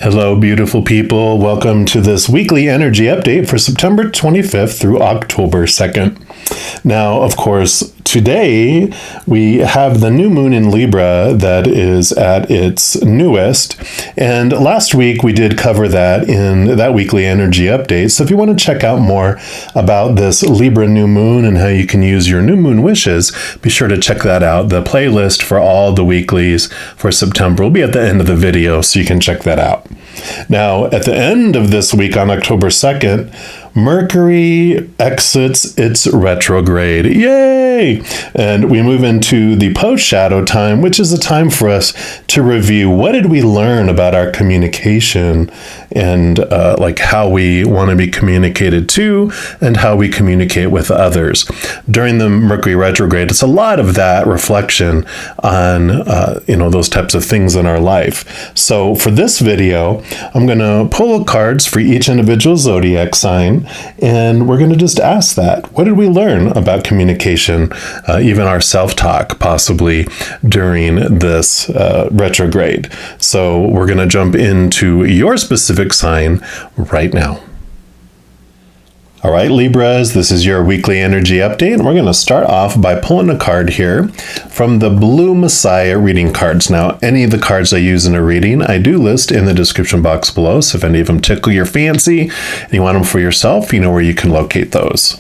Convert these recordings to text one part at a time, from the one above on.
Hello, beautiful people. Welcome to this weekly energy update for September 25th through October 2nd. Now, of course, today we have the new moon in Libra that is at its newest. And last week we did cover that in that weekly energy update. So if you want to check out more about this Libra new moon and how you can use your new moon wishes, be sure to check that out. The playlist for all the weeklies for September will be at the end of the video, so you can check that out. Now, at the end of this week on October 2nd, Mercury exits its retrograde. Yay! And we move into the post-shadow time, which is a time for us to review what did we learn about our communication and like how we want to be communicated to and how we communicate with others. During the Mercury retrograde, it's a lot of that reflection on those types of things in our life. So for this video, I'm going to pull cards for each individual zodiac sign, and we're going to just ask that. What did we learn about communication, even our self-talk, possibly during this retrograde? So we're going to jump into your specific sign right now. All right, Libras, this is your weekly energy update, and we're going to start off by pulling a card here from the Blue Messiah reading cards. Now, any of the cards I use in a reading, I do list in the description box below, so if any of them tickle your fancy and you want them for yourself, you know where you can locate those.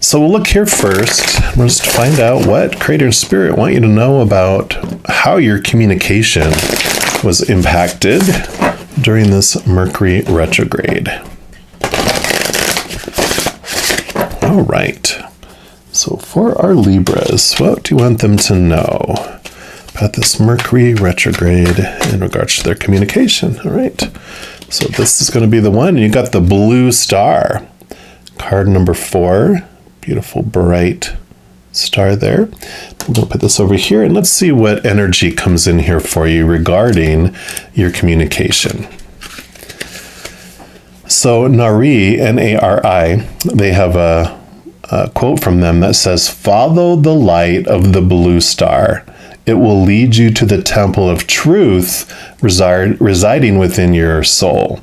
So we'll look here first. We'll just find out what Creator and Spirit want you to know about how your communication was impacted during this Mercury retrograde. All right, so for our Libras, what do you want them to know about this Mercury retrograde in regards to their communication? All right, so this is going to be the one. You got the blue star, card number 4, beautiful bright star there. I'm going to put this over here, and let's see what energy comes in here for you regarding your communication. So Nari, N-A-R-I, they have a quote from them that says, "Follow the light of the blue star. It will lead you to the temple of truth residing within your soul."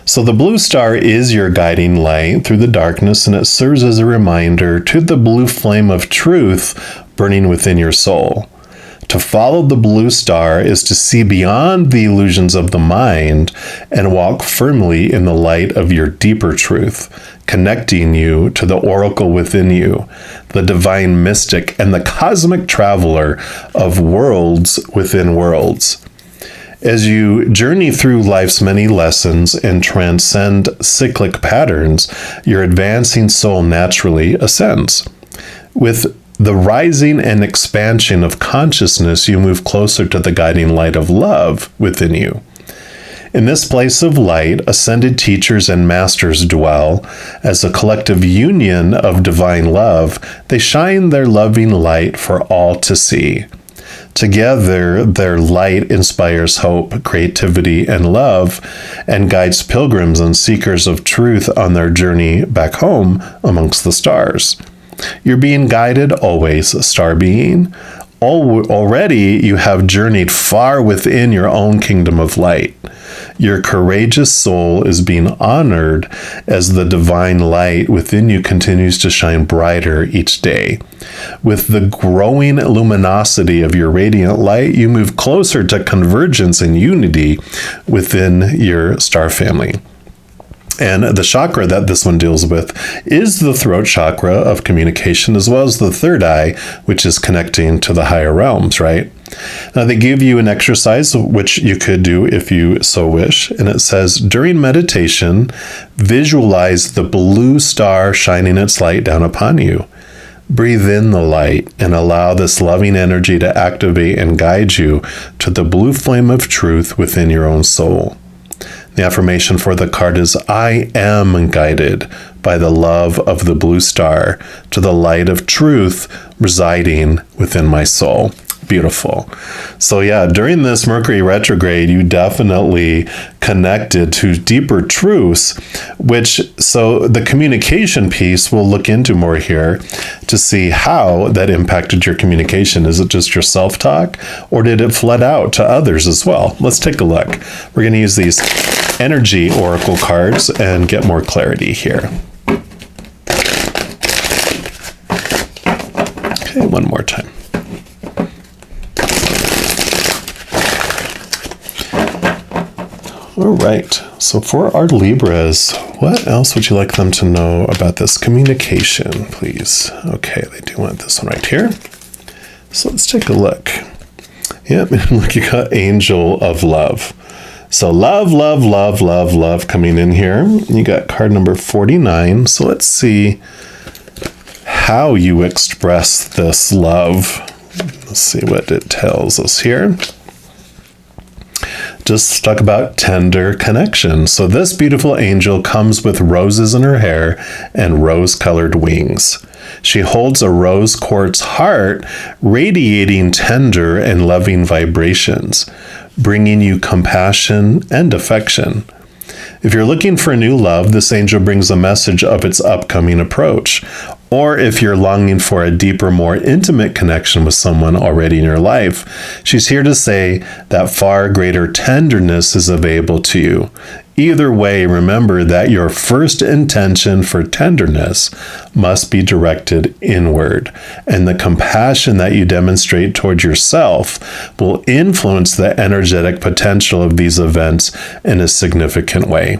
So the blue star is your guiding light through the darkness, and it serves as a reminder to the blue flame of truth burning within your soul. To follow the blue star is to see beyond the illusions of the mind and walk firmly in the light of your deeper truth, connecting you to the oracle within you, the divine mystic, and the cosmic traveler of worlds within worlds. As you journey through life's many lessons and transcend cyclic patterns, your advancing soul naturally ascends. With the rising and expansion of consciousness, you move closer to the guiding light of love within you. In this place of light, ascended teachers and masters dwell. As a collective union of divine love, they shine their loving light for all to see. Together, their light inspires hope, creativity, and love, and guides pilgrims and seekers of truth on their journey back home amongst the stars. You're being guided always, star being. Already you have journeyed far within your own kingdom of light. Your courageous soul is being honored as the divine light within you continues to shine brighter each day. With the growing luminosity of your radiant light, you move closer to convergence and unity within your star family. And the chakra that this one deals with is the throat chakra of communication, as well as the third eye, which is connecting to the higher realms, right? Now, they give you an exercise, which you could do if you so wish. And it says, during meditation, visualize the blue star shining its light down upon you. Breathe in the light and allow this loving energy to activate and guide you to the blue flame of truth within your own soul. The affirmation for the card is, I am guided by the love of the blue star to the light of truth residing within my soul. beautiful. So yeah, during this Mercury retrograde, you definitely connected to deeper truths, so the communication piece we'll look into more here to see how that impacted your communication. Is it just your self-talk, or did it flood out to others as well? Let's take a look. We're going to use these energy oracle cards and get more clarity here. Okay, one more time. All right, so for our Libras, what else would you like them to know about this communication, please? Okay, they do want this one right here. So let's take a look. Yep, look, you got Angel of Love. So love, love, love, love, love coming in here. You got card number 49. So let's see how you express this love. Let's see what it tells us here. Just talk about tender connection. So this beautiful angel comes with roses in her hair and rose-colored wings. She holds a rose quartz heart radiating tender and loving vibrations, bringing you compassion and affection. If you're looking for new love, this angel brings a message of its upcoming approach. Or if you're longing for a deeper, more intimate connection with someone already in your life, she's here to say that far greater tenderness is available to you. Either way, remember that your first intention for tenderness must be directed inward, and the compassion that you demonstrate toward yourself will influence the energetic potential of these events in a significant way.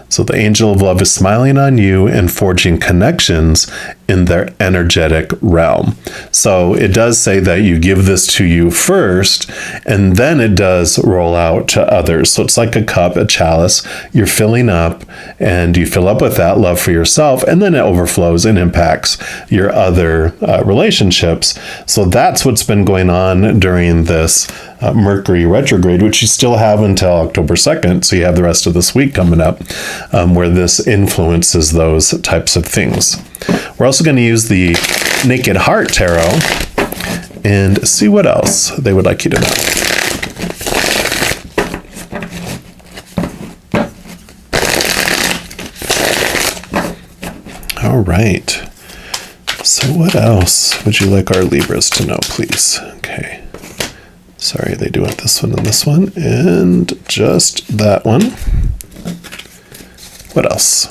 So the angel of love is smiling on you and forging connections in their energetic realm. So it does say that you give this to you first, and then it does roll out to others. So it's like a cup, a chalice. You're filling up, and you fill up with that love for yourself, and then it overflows and impacts your other relationships. So that's what's been going on during this Mercury retrograde, which you still have until October 2nd. So you have the rest of this week coming up where this influences those types of things. We're also going to use the Naked Heart Tarot and see what else they would like you to know. All right. So what else would you like our Libras to know, please? Okay. Sorry, they do want this one and this one, and just that one. What else?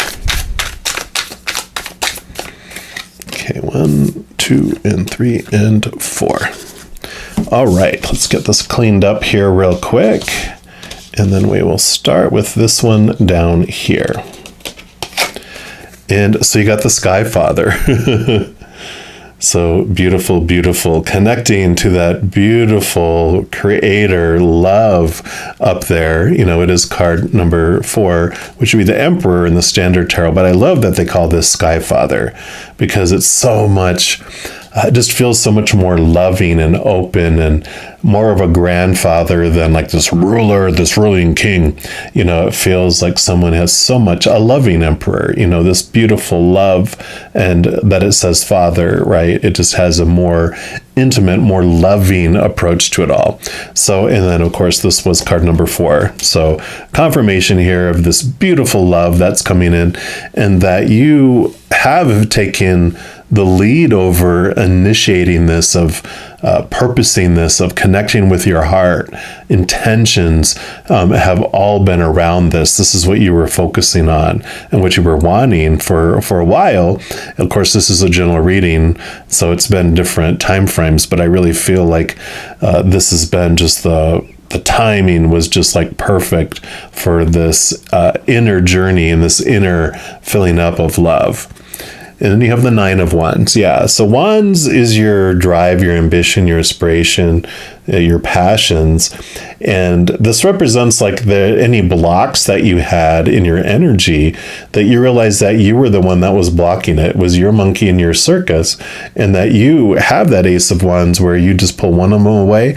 Okay, 1, 2, and 3, and 4. All right, let's get this cleaned up here real quick, and then we will start with this one down here. And so you got the Sky Father. So beautiful, beautiful, connecting to that beautiful creator love up there. You know, it is card number 4, which would be the Emperor in the Standard Tarot. But I love that they call this Sky Father because it's so much, it just feels so much more loving and open and more of a grandfather than like this ruler, this ruling king. You know, it feels like someone has so much, a loving emperor, you know, this beautiful love, and that it says father, right? It just has a more intimate, more loving approach to it all. So, and then of course, this was card number 4. So confirmation here of this beautiful love that's coming in, and that you have taken the lead over initiating this, of purposing this, of connecting with your heart. Intentions have all been around this. This is what you were focusing on and what you were wanting for a while. Of course, this is a general reading, so it's been different time frames, but I really feel like this has been just the timing was just like perfect for this inner journey and this inner filling up of love. And then you have the 9 of Wands. Yeah, so Wands is your drive, your ambition, your inspiration, your passions. And this represents like any blocks that you had in your energy, that you realize that you were the one that was blocking it. It was your monkey in your circus. And that you have that Ace of Wands where you just pull one of them away,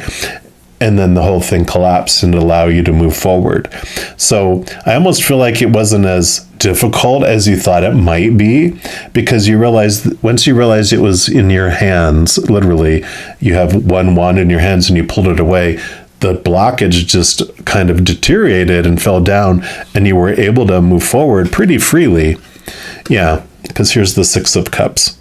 and then the whole thing collapsed and allow you to move forward. So I almost feel like it wasn't as difficult as you thought it might be, because once you realized it was in your hands, literally, you have one wand in your hands and you pulled it away, the blockage just kind of deteriorated and fell down, and you were able to move forward pretty freely. Yeah, because here's the Six of Cups.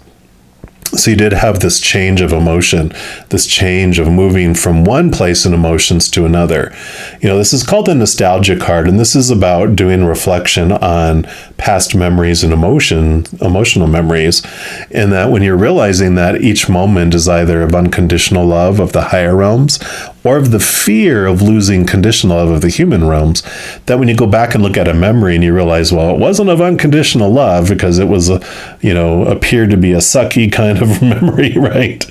So you did have this change of emotion, this change of moving from one place in emotions to another. This is called the nostalgia card, and this is about doing reflection on past memories and emotional memories. And that when you're realizing that each moment is either of unconditional love of the higher realms or of the fear of losing conditional love of the human realms, that when you go back and look at a memory and you realize, well, it wasn't of unconditional love because it was, appeared to be a sucky kind of memory, right?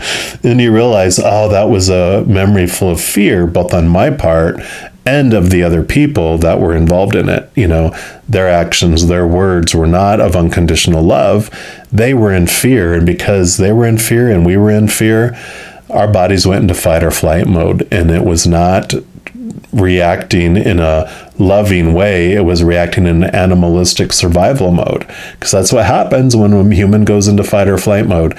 And you realize, oh, that was a memory full of fear, both on my part and of the other people that were involved in it. Their actions, their words were not of unconditional love. They were in fear. And because they were in fear and we were in fear, our bodies went into fight or flight mode. And it was not reacting in a loving way. It was reacting in an animalistic survival mode, because that's what happens when a human goes into fight or flight mode.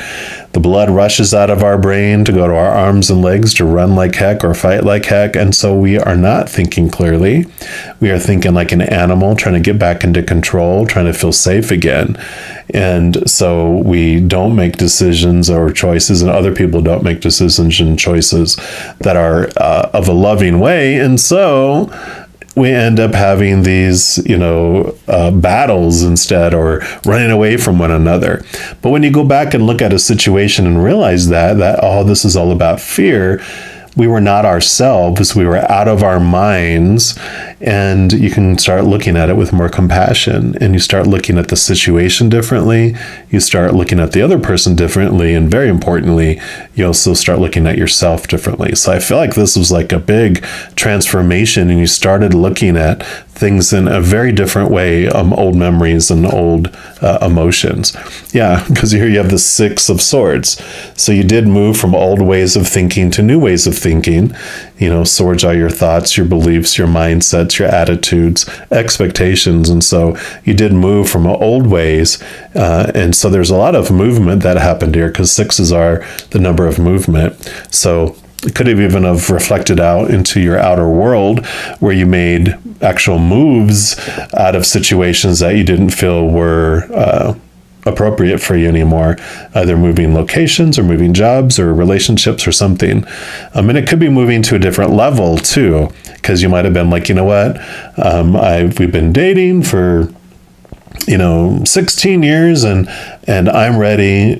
The blood rushes out of our brain to go to our arms and legs to run like heck or fight like heck. And so we are not thinking clearly. We are thinking like an animal, trying to get back into control, trying to feel safe again. And so we don't make decisions or choices, and other people don't make decisions and choices that are of a loving way. And so we end up having these, battles instead, or running away from one another. But when you go back and look at a situation and realize that, oh, this is all about fear, we were not ourselves, we were out of our minds, and you can start looking at it with more compassion, and you start looking at the situation differently, you start looking at the other person differently, and very importantly, you also start looking at yourself differently. So I feel like this was like a big transformation, and you started looking at things in a very different way, old memories and old emotions. Yeah, because here you have the Six of Swords. So you did move from old ways of thinking to new ways of thinking. Swords are your thoughts, your beliefs, your mindsets, your attitudes, expectations. And so you did move from old ways. And so there's a lot of movement that happened here, because sixes are the number of movement. So it could have even have reflected out into your outer world, where you made actual moves out of situations that you didn't feel were appropriate for you anymore, either moving locations or moving jobs or relationships or something. And it could be moving to a different level too, because you might have been like, you know what, we've been dating for 16 years and I'm ready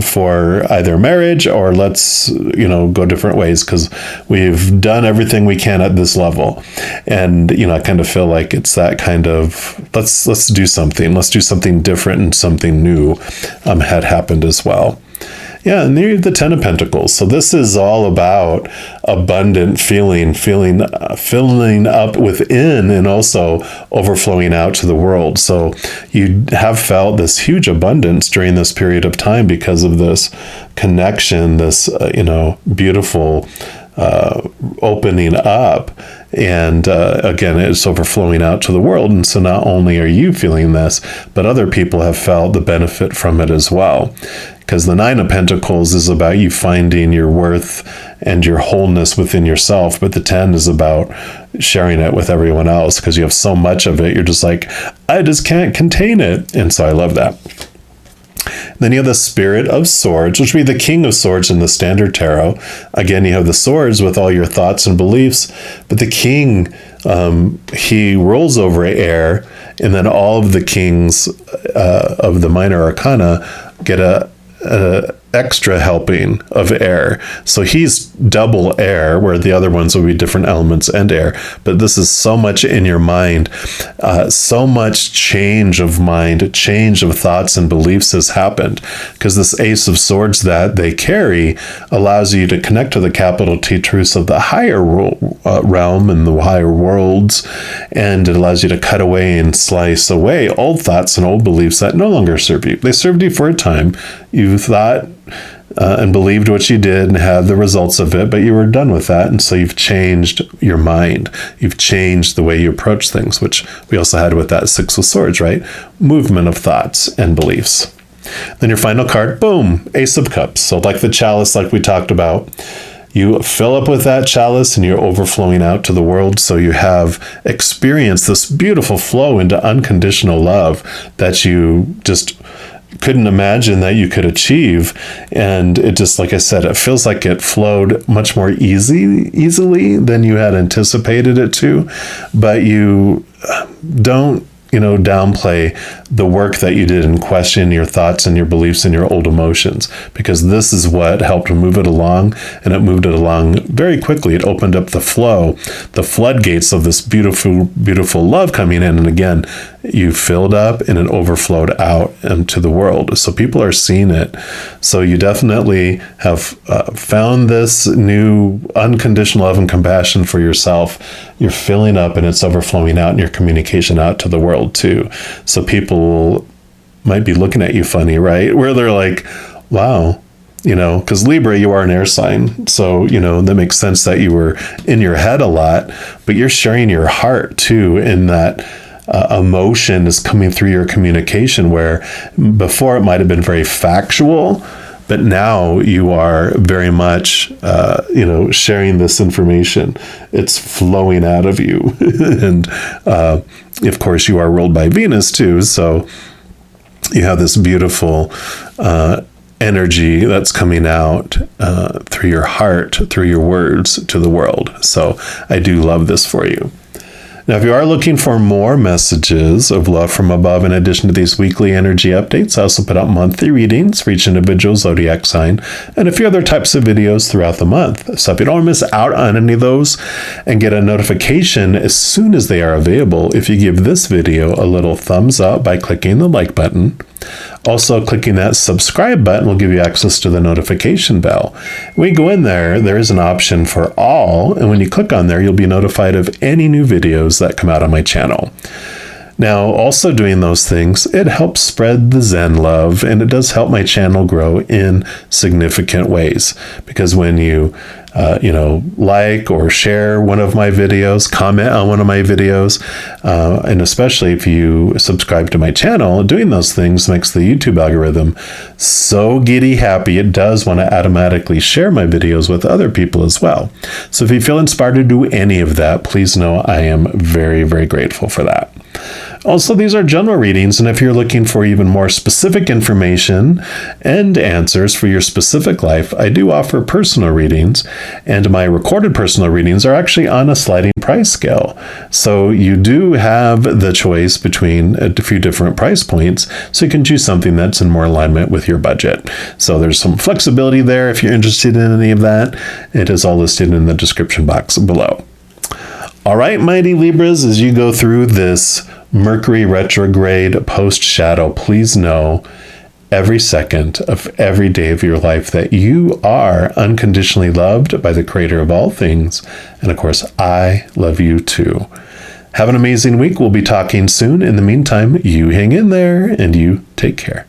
for either marriage, or let's go different ways, because we've done everything we can at this level. And I kind of feel like it's that kind of let's do something different, and something new had happened as well. Yeah, and there you have the Ten of Pentacles. So this is all about abundant filling up within, and also overflowing out to the world. So you have felt this huge abundance during this period of time because of this connection, this beautiful opening up. And again, it's overflowing out to the world. And so not only are you feeling this, but other people have felt the benefit from it as well. Because the Nine of Pentacles is about you finding your worth and your wholeness within yourself. But the 10 is about sharing it with everyone else, because you have so much of it. You're just like, I just can't contain it. And so I love that. Then you have the Spirit of Swords, which would be the King of Swords in the Standard Tarot. Again, you have the swords with all your thoughts and beliefs, but the King, he rules over air, and then all of the kings of the minor arcana get a extra helping of air. So he's double air, where the other ones will be different elements and air. But this is so much in your mind, so much change of mind, change of thoughts and beliefs has happened, because this Ace of Swords that they carry allows you to connect to the capital T truths of the higher realm and the higher worlds, and it allows you to cut away and slice away old thoughts and old beliefs that no longer serve you. They served you for a time. You thought and believed what you did and had the results of it, but you were done with that. And so you've changed your mind. You've changed the way you approach things, which we also had with that Six of Swords, right? Movement of thoughts and beliefs. Then your final card, boom, Ace of Cups. So like the chalice, like we talked about, you fill up with that chalice and you're overflowing out to the world. So you have experienced this beautiful flow into unconditional love that you just couldn't imagine that you could achieve. And it just, like I said, it feels like it flowed much more easily than you had anticipated it to. But you don't downplay the work that you did and question your thoughts and your beliefs and your old emotions, because this is what helped move it along, and it moved it along very quickly. It opened up the flow, the floodgates of this beautiful, beautiful love coming in. And again, you filled up and it overflowed out into the world. So people are seeing it. So you definitely have found this new unconditional love and compassion for yourself. You're filling up and it's overflowing out in your communication out to the world too. So people might be looking at you funny, right? Where they're like, wow, because Libra, you are an air sign. So, that makes sense that you were in your head a lot, but you're sharing your heart too, in that emotion is coming through your communication, where before it might have been very factual, but now you are very much, sharing this information. It's flowing out of you. And of course, you are ruled by Venus too. So you have this beautiful energy that's coming out through your heart, through your words to the world. So I do love this for you. Now, if you are looking for more messages of love from above, in addition to these weekly energy updates, I also put out monthly readings for each individual zodiac sign and a few other types of videos throughout the month. So if you don't want to miss out on any of those and get a notification as soon as they are available, if you give this video a little thumbs up by clicking the like button. Also, clicking that subscribe button will give you access to the notification bell. When you go in there, there is an option for all, and when you click on there, you'll be notified of any new videos that come out on my channel. Now, also doing those things, it helps spread the Zen love, and it does help my channel grow in significant ways. Because when you, like or share one of my videos, comment on one of my videos, and especially if you subscribe to my channel, doing those things makes the YouTube algorithm so giddy happy. It does want to automatically share my videos with other people as well. So if you feel inspired to do any of that, please know I am very, very grateful for that. Also, these are general readings, and if you're looking for even more specific information and answers for your specific life, I do offer personal readings, and my recorded personal readings are actually on a sliding price scale. So you do have the choice between a few different price points, so you can choose something that's in more alignment with your budget. So there's some flexibility there if you're interested in any of that. It is all listed in the description box below. All right, mighty Libras, as you go through this Mercury retrograde post-shadow, please know every second of every day of your life that you are unconditionally loved by the Creator of all things. And of course, I love you too. Have an amazing week. We'll be talking soon. In the meantime, you hang in there and you take care.